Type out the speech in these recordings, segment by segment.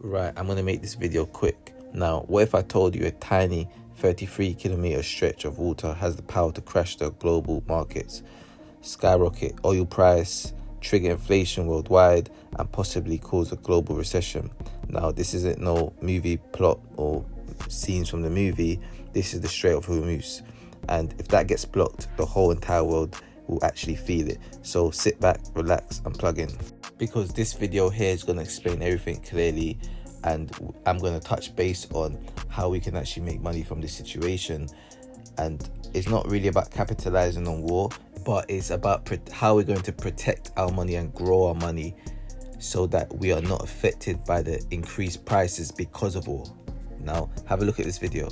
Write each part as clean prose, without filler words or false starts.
Right, I'm going to make this video quick. Now, what if I told you a tiny 33-kilometer stretch of water has the power to crash the global markets, skyrocket oil price, trigger inflation worldwide, and possibly cause a global recession? Now, this isn't no movie plot or scenes from the movie. This is the Strait of Hormuz. And if that gets blocked, the whole entire world will actually feel it. So sit back, relax, and plug in. Because this video here is going to explain everything clearly, and I'm going to touch base on how we can actually make money from this situation. And it's not really about capitalizing on war, but it's about how we're going to protect our money and grow our money so that we are not affected by the increased prices because of war. Now, have a look at this video.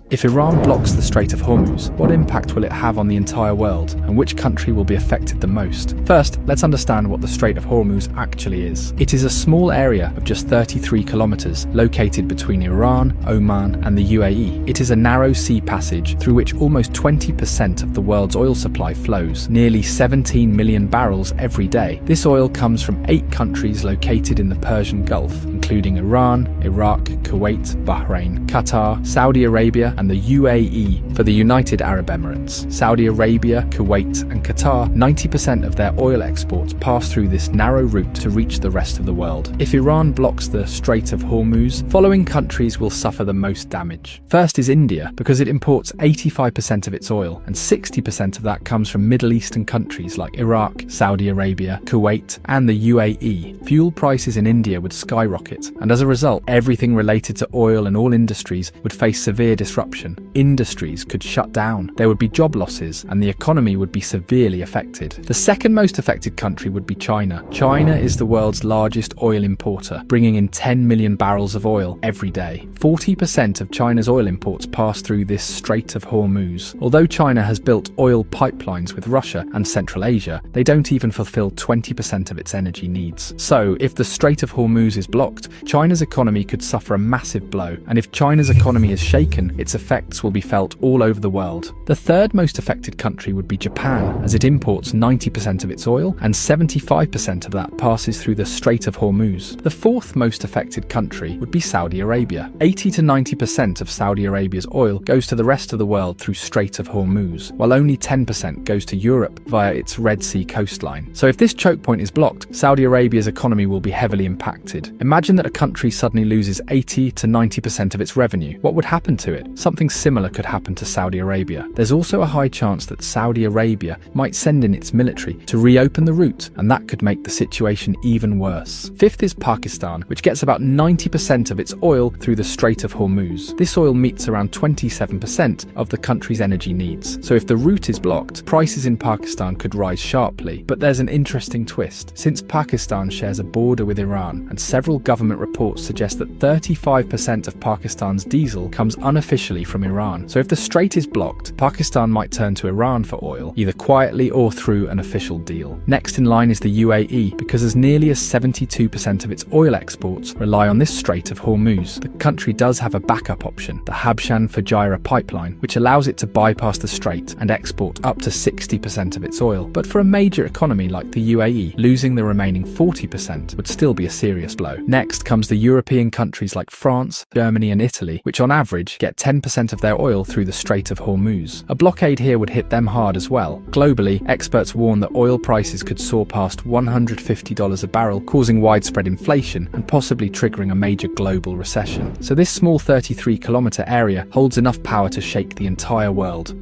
If Iran blocks the Strait of Hormuz, what impact will it have on the entire world, and which country will be affected the most? First, let's understand what the Strait of Hormuz actually is. It is a small area of just 33 kilometers located between Iran, Oman, and the UAE. It is a narrow sea passage through which almost 20% of the world's oil supply flows, nearly 17 million barrels every day. This oil comes from 8 countries located in the Persian Gulf, including Iran, Iraq, Kuwait, Bahrain, Qatar, Saudi Arabia, and the UAE for the United Arab Emirates. Saudi Arabia, Kuwait, and Qatar, 90% of their oil exports pass through this narrow route to reach the rest of the world. If Iran blocks the Strait of Hormuz, following countries will suffer the most damage. First is India, because it imports 85% of its oil, and 60% of that comes from Middle Eastern countries like Iraq, Saudi Arabia, Kuwait, and the UAE. Fuel prices in India would skyrocket, and as a result, everything related to oil and all industries would face severe disruption. Industries could shut down, there would be job losses, and the economy would be severely affected. The second most affected country would be China. China is the world's largest oil importer, bringing in 10 million barrels of oil every day. 40% of China's oil imports pass through this Strait of Hormuz. Although China has built oil pipelines with Russia and Central Asia, they don't even fulfill 20% of its energy needs. So, if the Strait of Hormuz is blocked, China's economy could suffer a massive blow, and if China's economy is shaken, its effects will be felt all over the world. The third most affected country would be Japan, as it imports 90% of its oil, and 75% of that passes through the Strait of Hormuz. The fourth most affected country would be Saudi Arabia. 80 to 90% of Saudi Arabia's oil goes to the rest of the world through Strait of Hormuz, while only 10% goes to Europe via its Red Sea coastline. So if this choke point is blocked, Saudi Arabia's economy will be heavily impacted. Imagine that a country suddenly loses 80 to 90% of its revenue. What would happen to it? Something similar could happen to Saudi Arabia. There's also a high chance that Saudi Arabia might send in its military to reopen the route, and that could make the situation even worse. Fifth is Pakistan, which gets about 90% of its oil through the Strait of Hormuz. This oil meets around 27% of the country's energy needs. So if the route is blocked, prices in Pakistan could rise sharply. But there's an interesting twist. Since Pakistan shares a border with Iran, and several government reports suggest that 35% of Pakistan's diesel comes unofficially from Iran. So if the strait is blocked, Pakistan might turn to Iran for oil, either quietly or through an official deal. Next in line is the UAE, because as nearly as 72% of its oil exports rely on this Strait of Hormuz, the country does have a backup option, the Habshan-Fujairah pipeline, which allows it to bypass the strait and export up to 60% of its oil. But for a major economy like the UAE, losing the remaining 40% would still be a serious blow. Next comes the European countries like France, Germany, and Italy, which on average get 10% of their oil through the Strait of Hormuz. A blockade here would hit them hard as well. Globally, experts warn that oil prices could soar past $150 a barrel, causing widespread inflation and possibly triggering a major global recession. So this small 33-kilometer area holds enough power to shake the entire world.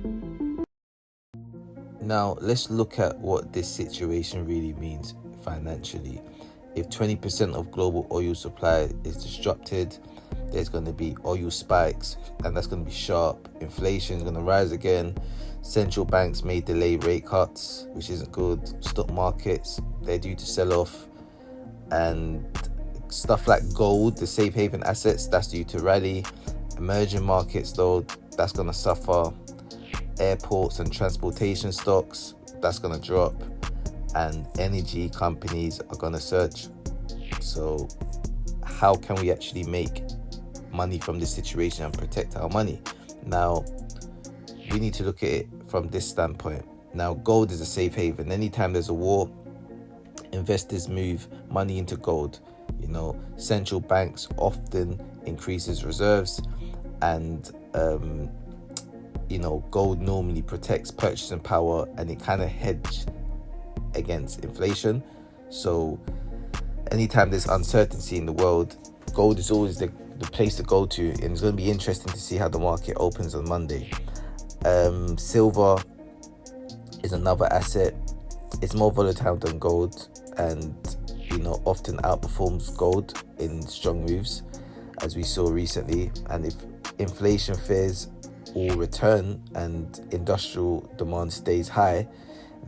Now, let's look at what this situation really means financially. If 20% of global oil supply is disrupted, there's going to be oil spikes, and that's going to be sharp. Inflation is going to rise again. Central banks may delay rate cuts, which isn't good. Stock markets, they're due to sell off. And stuff like gold, the safe haven assets, that's due to rally. Emerging markets, though, that's going to suffer. Airports and transportation stocks, that's going to drop. And energy companies are going to surge. So how can we actually make money from this situation and protect our money? Now, we need to look at it from this standpoint. Now, gold is a safe haven. Anytime there's a war, investors move money into gold. Central banks often increases reserves, and gold normally protects purchasing power, and it kind of hedge against inflation. So anytime there's uncertainty in the world, gold is always the place to go to, and it's going to be interesting to see how the market opens on Monday. Silver is another asset. It's more volatile than gold, and often outperforms gold in strong moves, as we saw recently. And if inflation fears will return and industrial demand stays high,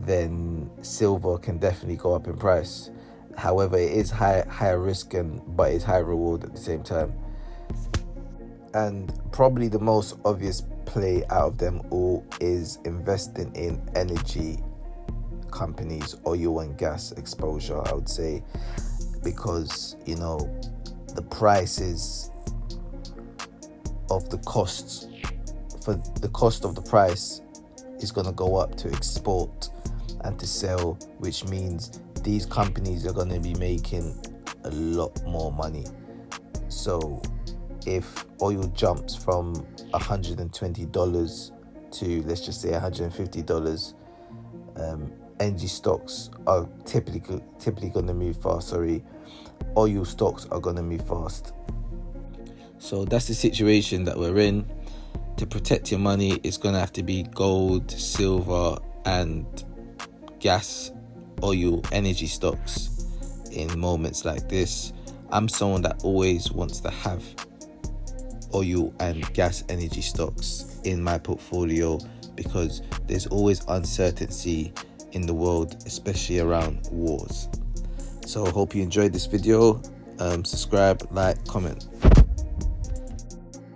then silver can definitely go up in price. However, it is higher risk, but it's high reward at the same time. And probably the most obvious play out of them all is investing in energy companies, oil and gas exposure, I would say, because the prices of the costs for the cost of the price is going to go up to export and to sell, which means these companies are going to be making a lot more money. So if oil jumps from $120 to, let's just say, $150, energy stocks are typically going to move fast. Oil stocks are going to move fast. So that's the situation that we're in. To protect your money, it's going to have to be gold, silver, and gas, oil, energy stocks in moments like this. I'm someone that always wants to have oil and gas energy stocks in my portfolio, because there's always uncertainty in the world, especially around wars. So I hope you enjoyed this video. Subscribe, like, comment.